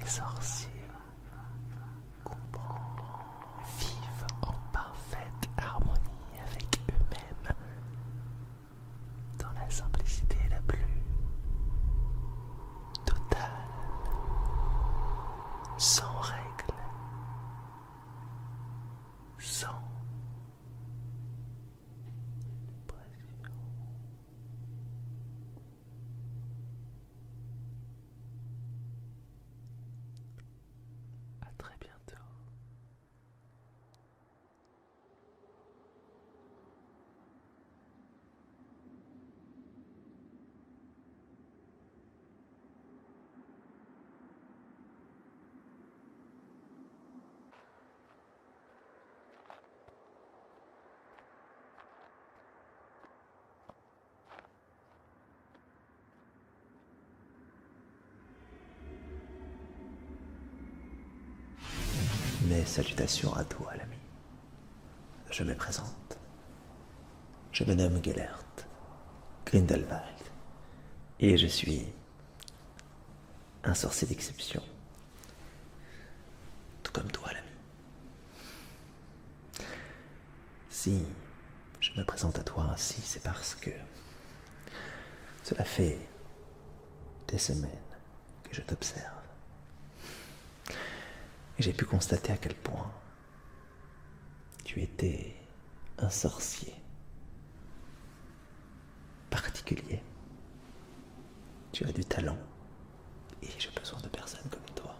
sorciers comprennent, vivent en parfaite harmonie avec eux-mêmes, dans la simplicité la plus totale, sans règles, sans pression. À très bientôt. Mes salutations à toi, l'ami. Je me présente. Je me nomme Gellert Grindelwald et je suis un sorcier d'exception. Tout comme toi, l'ami. Si je me présente à toi ainsi, c'est parce que cela fait des semaines que je t'observe. Et j'ai pu constater à quel point tu étais un sorcier particulier. Tu as du talent et j'ai besoin de personnes comme toi.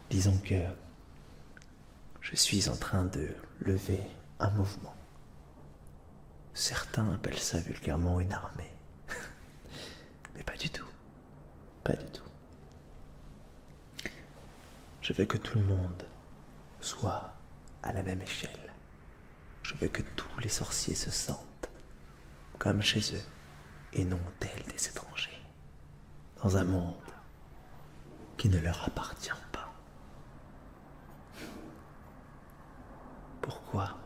Disons que je suis en train de lever un mouvement. Certains appellent ça vulgairement une armée. Mais pas du tout. Pas du tout. Je veux que tout le monde soit à la même échelle. Je veux que tous les sorciers se sentent comme chez eux et non tels des étrangers, dans un monde qui ne leur appartient pas. Pourquoi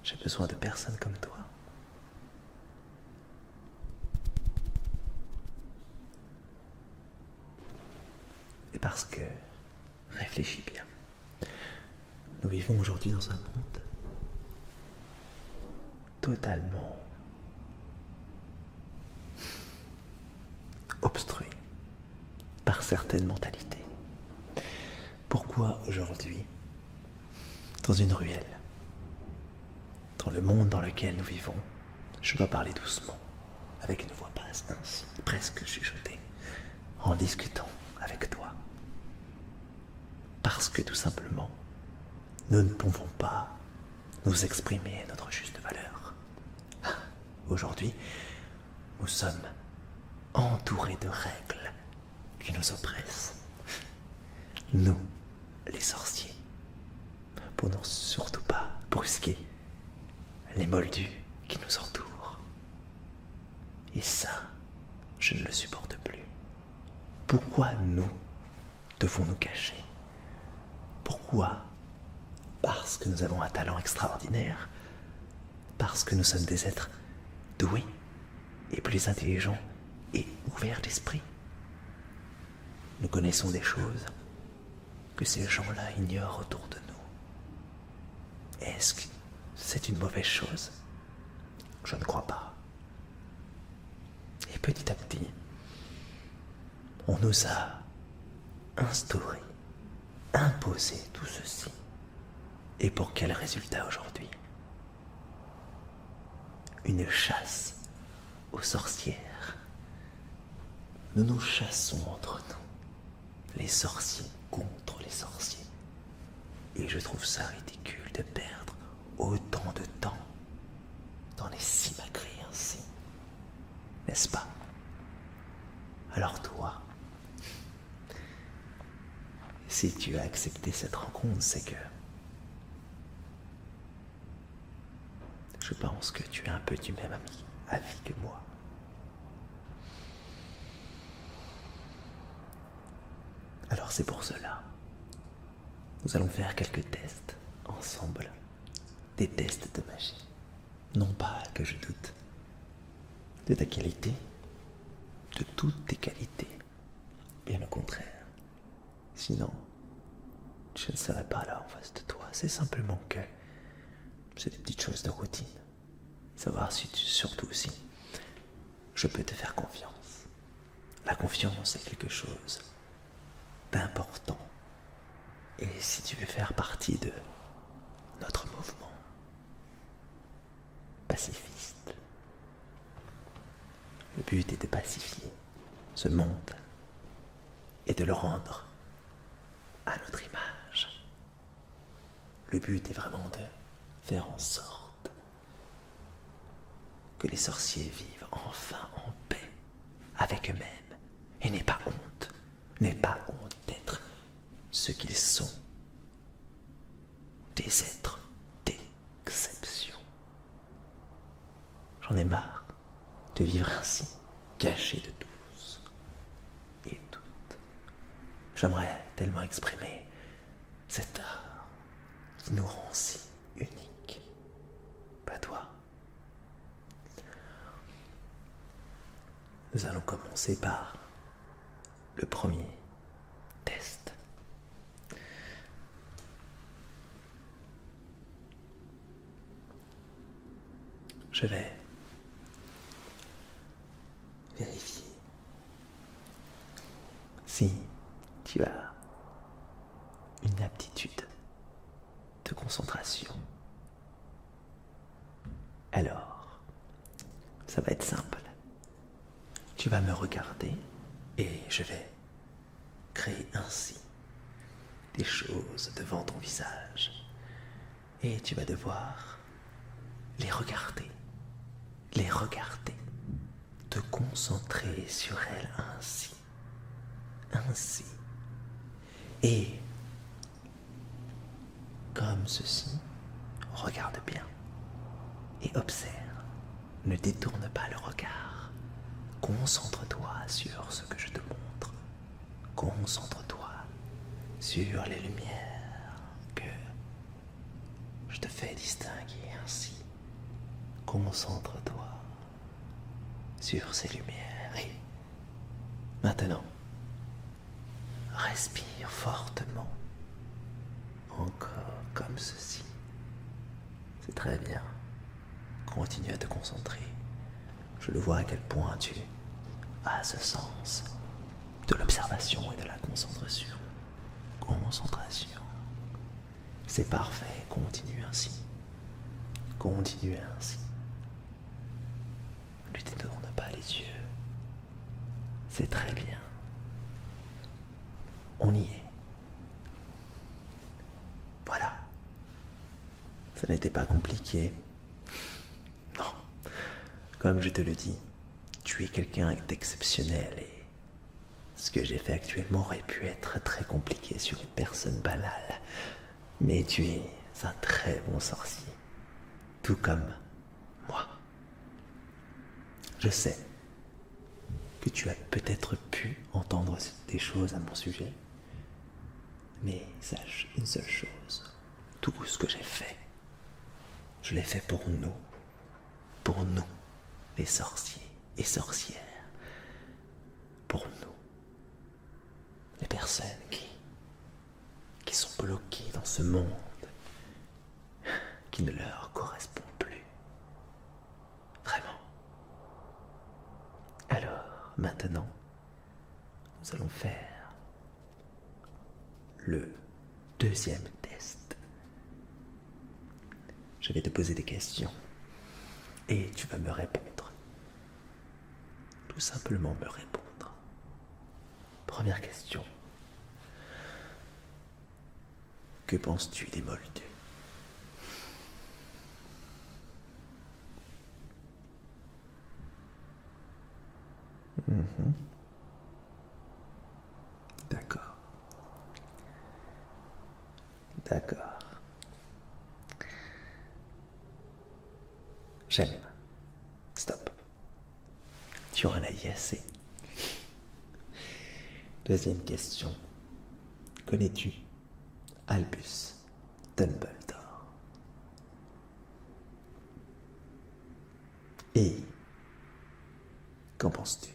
j'ai besoin de personnes comme toi? Et parce que, réfléchis bien, nous vivons aujourd'hui dans un monde totalement obstrué par certaines mentalités. Pourquoi aujourd'hui, dans une ruelle, dans le monde dans lequel nous vivons, je dois parler doucement, avec une voix basse, ainsi, presque chuchotée, en discutant avec toi? Parce que tout simplement, nous ne pouvons pas nous exprimer à notre juste valeur. Aujourd'hui, nous sommes entourés de règles qui nous oppressent. Nous, les sorciers, pour ne surtout pas brusquer les moldus qui nous entourent. Et ça, je ne le supporte plus. Pourquoi nous devons nous cacher? Pourquoi? Parce que nous avons un talent extraordinaire, parce que nous sommes des êtres doués et plus intelligents et ouverts d'esprit. Nous connaissons des choses que ces gens-là ignorent autour de nous. Est-ce que c'est une mauvaise chose? Je ne crois pas. Et petit à petit, on nous a instauré, imposé tout ceci. Et pour quel résultat aujourd'hui? Une chasse aux sorcières. Nous nous chassons entre nous, les sorciers contre les sorciers. Et je trouve ça ridicule de perdre autant de temps dans les simacries ainsi. N'est-ce pas? Alors toi, si tu as accepté cette rencontre, c'est que je pense que tu es un peu du même avis que moi. Alors c'est pour cela. Nous allons faire quelques tests ensemble. Des tests de magie. Non pas que je doute de ta qualité, de toutes tes qualités, Bien au contraire. Sinon, je ne serais pas là en face de toi. C'est simplement que c'est des petites choses de routine. Savoir si tu, surtout si je peux te faire confiance. La confiance est quelque chose d'important. Et si tu veux faire partie de notre mouvement pacifiste, le but est de pacifier ce monde et de le rendre à notre image. Le but est vraiment de faire en sorte que les sorciers vivent enfin en paix avec eux-mêmes et n'aient pas honte d'être ce qu'ils sont, des êtres d'exception. J'en ai marre de vivre ainsi, caché de tous et toutes. J'aimerais tellement exprimer cet art qui nous rend si uniques. Pas toi. Nous allons commencer par le premier test. Je vais vérifier si tu as une aptitude de concentration. Alors, ça va être simple. Tu vas me regarder et je vais créer ainsi des choses devant ton visage. Et tu vas devoir les regarder, te concentrer sur elles ainsi. Et comme ceci, regarde bien et observe. Ne détourne pas le regard. Concentre-toi sur ce que je te montre. Concentre-toi sur les lumières que je te fais distinguer ainsi. Concentre-toi sur ces lumières et maintenant, respire fortement. Encore comme ceci. C'est très bien. Continue à te concentrer. Je le vois à quel point tu as ce sens de l'observation et de la concentration. Concentration. C'est parfait. Continue ainsi. Continue ainsi. Ne détourne pas les yeux. C'est très bien. On y est. Voilà. Ça n'était pas compliqué. Non. Comme je te le dis, tu es quelqu'un d'exceptionnel et ce que j'ai fait actuellement aurait pu être très compliqué sur une personne banale. Mais tu es un très bon sorcier. Tout comme moi. Je sais que tu as peut-être pu entendre des choses à mon sujet. Mais sache une seule chose. Tout ce que j'ai fait, je l'ai fait pour nous, les sorciers et sorcières, pour nous, les personnes qui sont bloquées dans ce monde qui ne leur correspond plus. Vraiment. Alors, maintenant, nous allons faire le deuxième test. Je vais te poser des questions et tu vas me répondre. Tout simplement me répondre. Première question. Que penses-tu des moldus? D'accord. D'accord. J'aime. Stop. Tu en as dit assez. Deuxième question. Connais-tu Albus Dumbledore? Et qu'en penses-tu?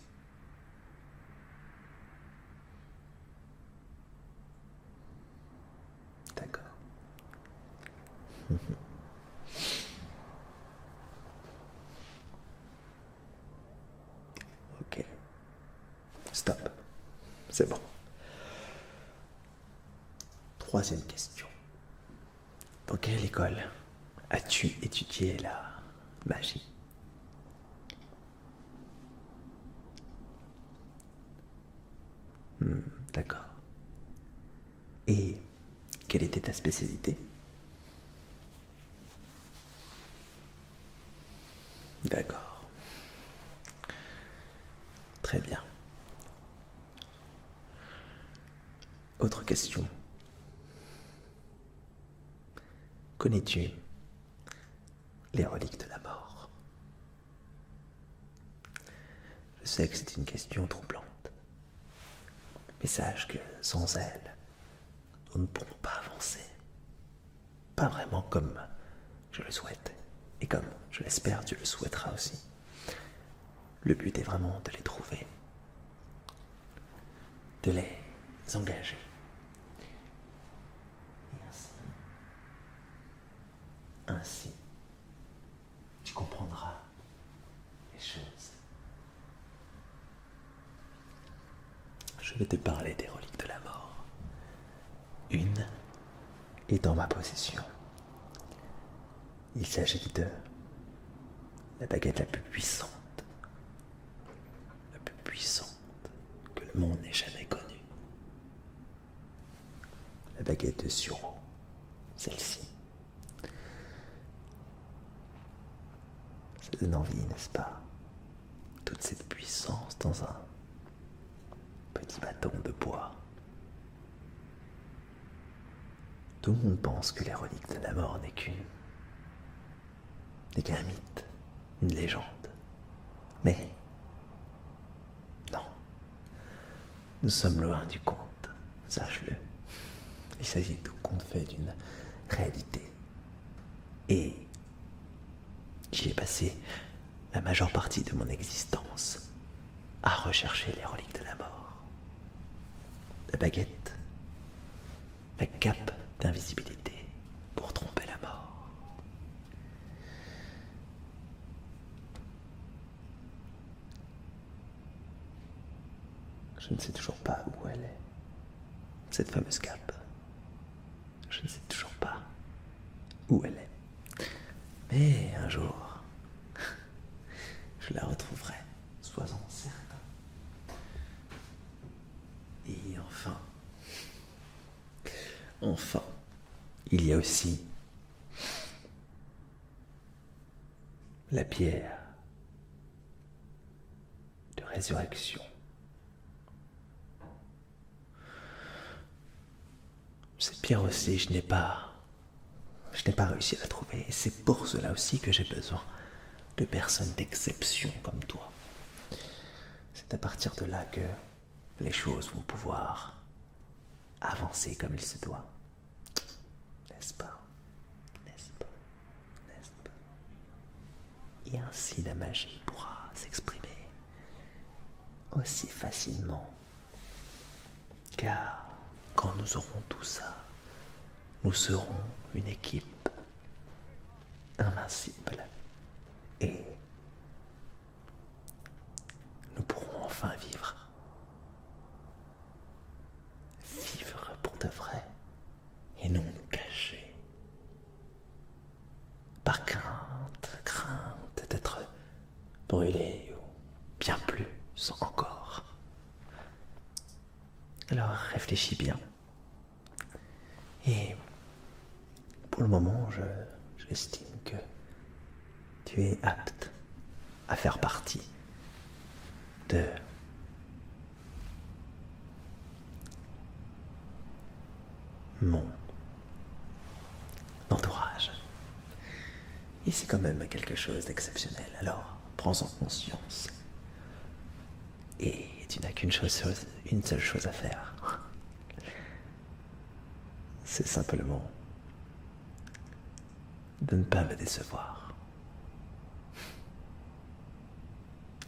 Stop. C'est bon. Troisième question. Dans quelle école as-tu étudié la magie? D'accord. Et quelle était ta spécialité? D'accord. Très bien. Autre question. Connais-tu les reliques de la mort? Je sais que c'est une question troublante. Mais sache que sans elles, nous ne pourrons pas avancer. Pas vraiment comme je le souhaite. Et comme je l'espère, tu le souhaiteras aussi. Le but est vraiment de les trouver. De les engager. Et ainsi, tu comprendras les choses. Je vais te parler des reliques de la mort. Une est dans ma possession. Il s'agit de la baguette la plus puissante que le monde n'ait jamais connue. La baguette de Suro, celle-ci. Ça donne envie, n'est-ce pas? Toute cette puissance dans un petit bâton de bois. Tout le monde pense que les reliques de la mort n'est qu'un mythe, une légende. Mais non, nous sommes loin du conte, sache-le. Il s'agit tout compte fait d'une réalité. Et j'y ai passé la majeure partie de mon existence à rechercher les reliques de la mort. La baguette, la cape d'invisibilité pour tromper la mort. Je ne sais toujours pas où elle est, cette fameuse cape. Je ne sais toujours pas où elle est. Mais un jour, je la retrouverai, sois-en certain. Et enfin, il y a aussi la pierre de résurrection. Cette pierre aussi, je n'ai pas réussi à la trouver. Et c'est pour cela aussi que j'ai besoin de personnes d'exception comme toi. C'est à partir de là que les choses vont pouvoir avancer comme il se doit. N'est-ce pas? N'est-ce pas? N'est-ce pas? Et ainsi la magie pourra s'exprimer aussi facilement. Car quand nous aurons tout ça, nous serons une équipe invincible. Et nous pourrons enfin vivre. Vivre pour de vrai. Et non nous cacher. Par crainte d'être brûlé ou bien plus encore. Alors réfléchis bien. Et pour le moment, j'estime que tu es apte à faire partie de mon entourage. Et c'est quand même quelque chose d'exceptionnel. Alors, prends-en conscience. Et tu n'as une seule chose à faire. C'est simplement de ne pas me décevoir.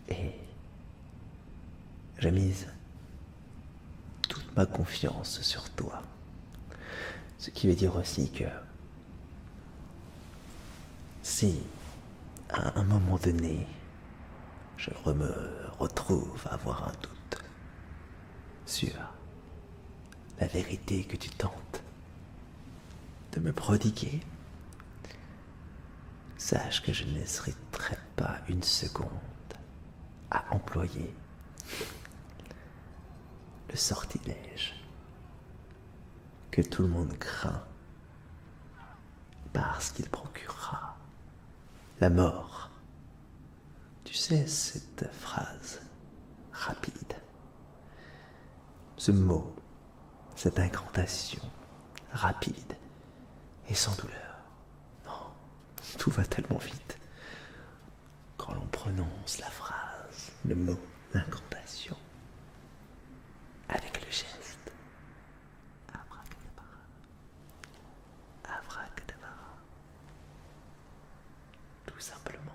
Et je mise toute ma confiance sur toi. Ce qui veut dire aussi que si, à un moment donné, je me retrouve à avoir un doute, sur la vérité que tu tentes de me prodiguer, sache que je n'hésiterai pas une seconde à employer le sortilège que tout le monde craint parce qu'il procurera la mort. Tu sais, cette phrase rapide, ce mot, cette incantation rapide et sans douleur. Non, tout va tellement vite quand l'on prononce la phrase, le mot, l'incantation, avec le geste. Abracadabra. Abracadabra. Tout simplement.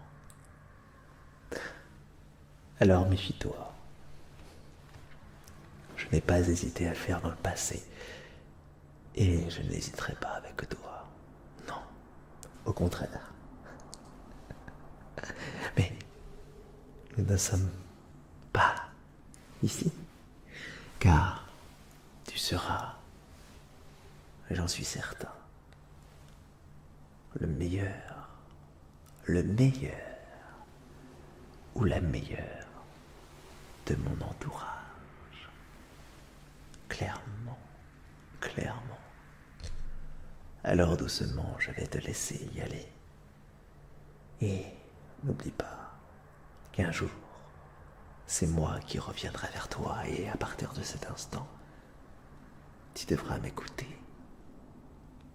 Alors méfie-toi. Je n'ai pas hésité à le faire dans le passé. Et je n'hésiterai pas avec toi. Non, au contraire. Mais nous ne sommes pas ici. Car tu seras, j'en suis certain, le meilleur ou la meilleure de mon entourage. Clairement, clairement. Alors doucement, je vais te laisser y aller. Et n'oublie pas qu'un jour, c'est moi qui reviendrai vers toi et à partir de cet instant, tu devras m'écouter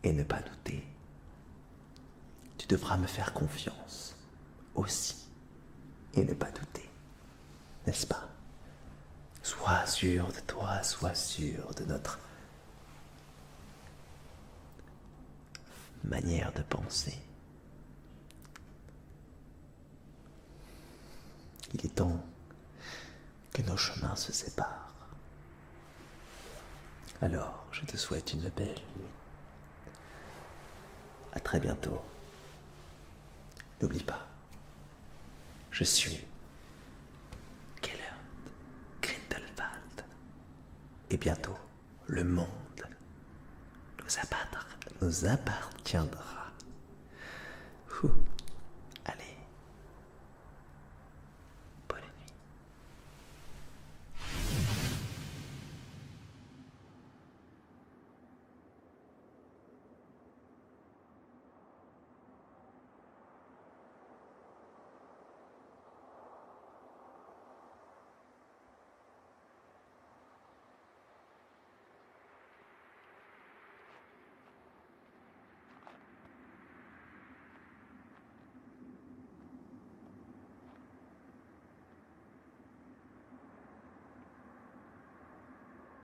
et ne pas douter. Tu devras me faire confiance aussi et ne pas douter, n'est-ce pas? Sois sûr de toi, sois sûr de notre manière de penser. Il est temps que nos chemins se séparent. Alors, je te souhaite une belle nuit. À très bientôt. N'oublie pas, je suis Gellert Grindelwald. Et bientôt, le monde nous appartiendra.